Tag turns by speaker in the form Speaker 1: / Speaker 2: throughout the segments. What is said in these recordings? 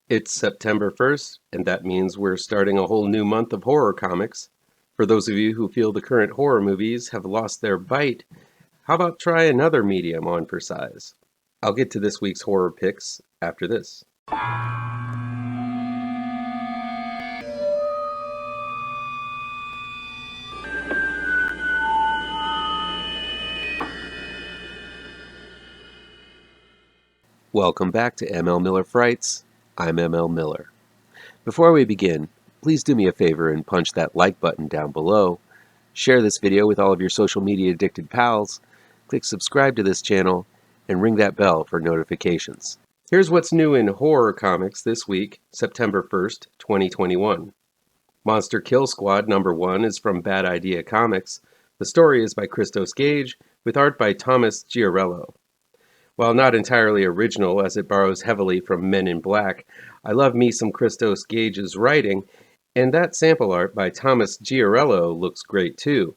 Speaker 1: It's September 1st, and that means we're starting a whole new month of horror comics. For those of you who feel the current horror movies have lost their bite, how about try another medium on for size? I'll get to this week's horror picks after this. Welcome back to ML Miller Frights. I'm ML Miller. Before we begin, please do me a favor and punch that like button down below. Share this video with all of your social media addicted pals. Click subscribe to this channel and ring that bell for notifications. Here's what's new in horror comics this week, September 1st, 2021. Monster Kill Squad #1 is from Bad Idea Comics. The story is by Christos Gage, with art by Thomas Giarello. While not entirely original, as it borrows heavily from Men in Black, I love me some Christos Gage's writing, and that sample art by Thomas Giarello looks great too.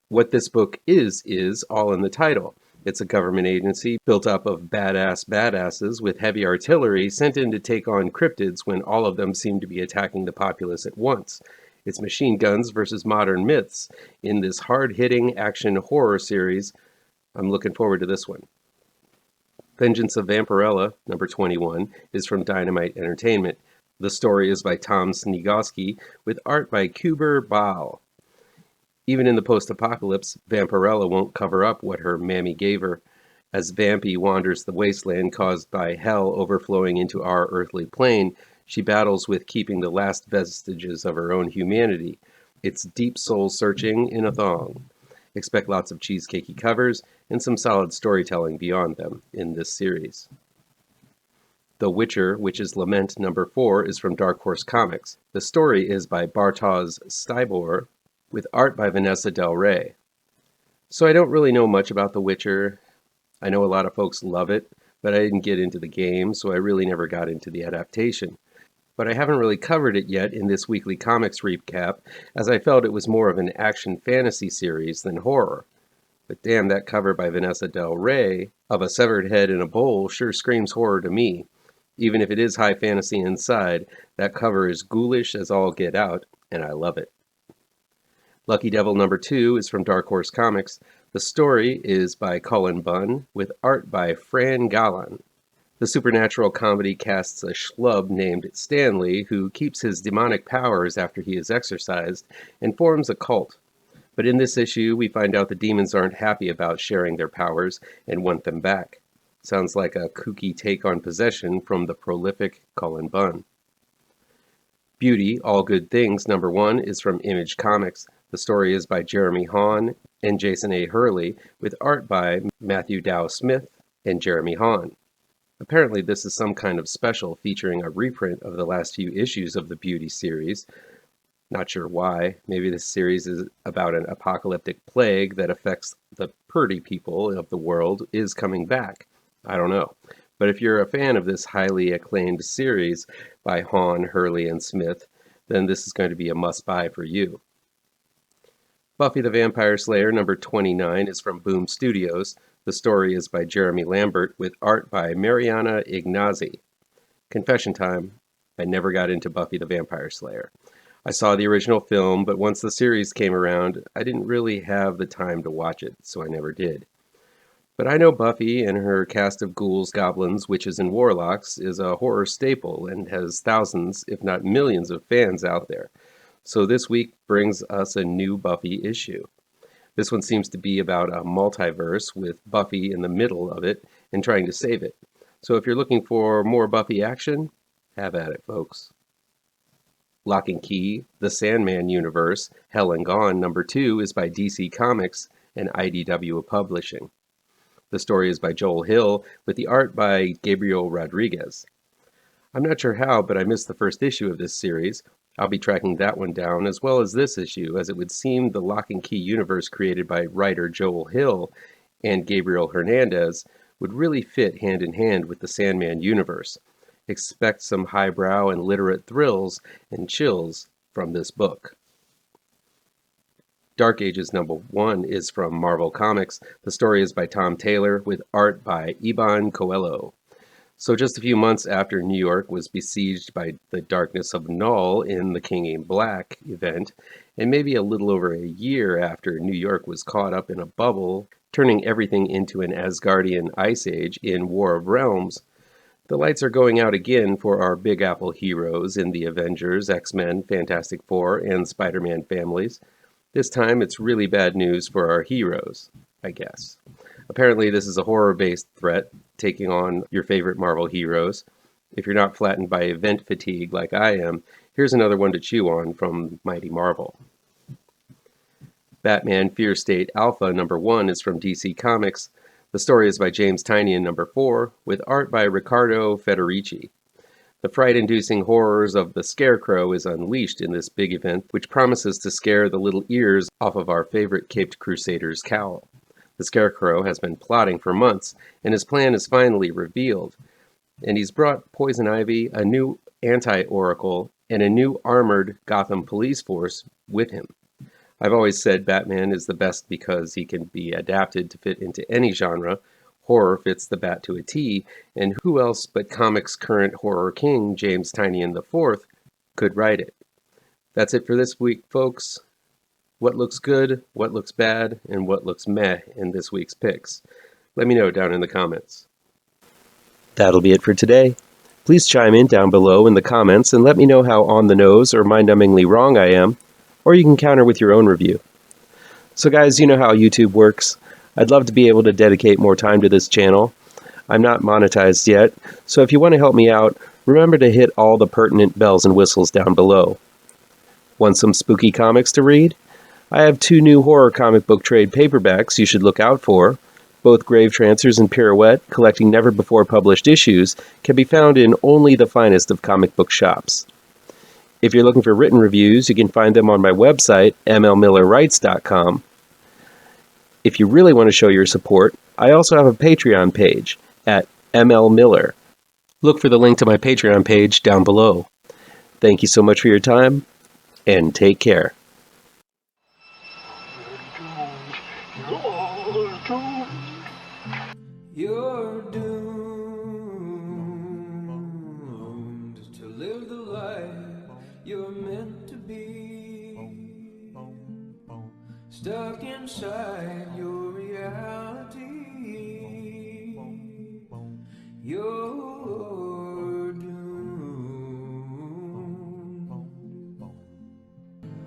Speaker 1: What this book is all in the title. It's a government agency built up of badasses with heavy artillery sent in to take on cryptids when all of them seem to be attacking the populace at once. It's machine guns versus modern myths in this hard-hitting action horror series. I'm looking forward to this one. Vengeance of Vampirella, #21, is from Dynamite Entertainment. The story is by Tom Sniegoski, with art by Kuber Baal. Even in the post-apocalypse, Vampirella won't cover up what her mammy gave her. As Vampy wanders the wasteland caused by hell overflowing into our earthly plane, she battles with keeping the last vestiges of her own humanity. It's deep soul searching in a thong. Expect lots of cheesecakey covers and some solid storytelling beyond them in this series. The Witcher, Witch's Lament #4 is from Dark Horse Comics. The story is by Bartosz Stybor, with art by Vanessa Del Rey. So I don't really know much about The Witcher. I know a lot of folks love it, but I didn't get into the game, so I really never got into the adaptation. But I haven't really covered it yet in this weekly comics recap, as I felt it was more of an action fantasy series than horror. But damn, that cover by Vanessa Del Rey of a severed head in a bowl sure screams horror to me. Even if it is high fantasy inside, that cover is ghoulish as all get out, and I love it. Lucky Devil #2 is from Dark Horse Comics. The story is by Cullen Bunn, with art by Fran Gallan. The supernatural comedy casts a schlub named Stanley, who keeps his demonic powers after he is exorcised, and forms a cult. But in this issue, we find out the demons aren't happy about sharing their powers and want them back. Sounds like a kooky take on possession from the prolific Cullen Bunn. Beauty, All Good Things #1 is from Image Comics. The story is by Jeremy Haun and Jason A. Hurley, with art by Matthew Dow Smith and Jeremy Haun. Apparently this is some kind of special featuring a reprint of the last few issues of the Beauty series. Not sure why. Maybe this series is about an apocalyptic plague that affects the purdy people of the world is coming back. I don't know. But if you're a fan of this highly acclaimed series by Haun, Hurley, and Smith, then this is going to be a must-buy for you. Buffy the Vampire Slayer #29 is from Boom Studios. The story is by Jeremy Lambert, with art by Mariana Ignazi. Confession time, I never got into Buffy the Vampire Slayer. I saw the original film, but once the series came around, I didn't really have the time to watch it, so I never did. But I know Buffy and her cast of ghouls, goblins, witches, and warlocks is a horror staple and has thousands, if not millions, of fans out there. So this week brings us a new Buffy issue. This one seems to be about a multiverse with Buffy in the middle of it and trying to save it. So if you're looking for more Buffy action, have at it, folks. Lock and Key, The Sandman Universe, Hell and Gone #2 is by DC Comics and IDW Publishing. The story is by Joel Hill, with the art by Gabriel Rodriguez. I'm not sure how, but I missed the first issue of this series. I'll be tracking that one down, as well as this issue, as it would seem the Lock and Key universe created by writer Joel Hill and Gabriel Hernandez would really fit hand in hand with the Sandman universe. Expect some highbrow and literate thrills and chills from this book. Dark Ages #1 is from Marvel Comics. The story is by Tom Taylor, with art by Iban Coelho. So just a few months after New York was besieged by the darkness of Null in the King in Black event, and maybe a little over a year after New York was caught up in a bubble, turning everything into an Asgardian ice age in War of Realms, the lights are going out again for our Big Apple heroes in the Avengers, X-Men, Fantastic Four, and Spider-Man families. This time it's really bad news for our heroes, I guess. Apparently this is a horror-based threat, taking on your favorite Marvel heroes. If you're not flattened by event fatigue like I am, here's another one to chew on from Mighty Marvel. Batman Fear State Alpha #1 is from DC Comics. The story is by James Tynion #4, with art by Riccardo Federici. The fright-inducing horrors of the Scarecrow is unleashed in this big event, which promises to scare the little ears off of our favorite Caped Crusader's cowl. The Scarecrow has been plotting for months, and his plan is finally revealed. And he's brought Poison Ivy, a new anti-Oracle, and a new armored Gotham police force with him. I've always said Batman is the best because he can be adapted to fit into any genre. Horror fits the Bat to a T, and who else but comics' current horror king, James Tynion IV, could write it? That's it for this week, folks. What looks good, what looks bad, and what looks meh in this week's picks? Let me know down in the comments. That'll be it for today. Please chime in down below in the comments and let me know how on the nose or mind-numbingly wrong I am, or you can counter with your own review. So guys, you know how YouTube works. I'd love to be able to dedicate more time to this channel. I'm not monetized yet, so if you want to help me out, remember to hit all the pertinent bells and whistles down below. Want some spooky comics to read? I have 2 new horror comic book trade paperbacks you should look out for. Both Grave Trancers and Pirouette, collecting never-before-published issues, can be found in only the finest of comic book shops. If you're looking for written reviews, you can find them on my website, mlmillerwrites.com. If you really want to show your support, I also have a Patreon page at mlmiller. Look for the link to my Patreon page down below. Thank you so much for your time, and take care.
Speaker 2: You're doomed to live the life you're meant to be, stuck inside your reality. You're doomed.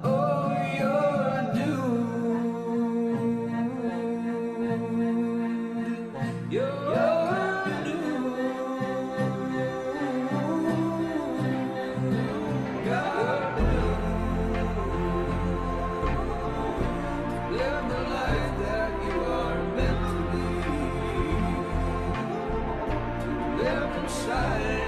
Speaker 2: Oh, you're doomed. You're doomed. You're doomed. Live the life that you are meant to be. To live inside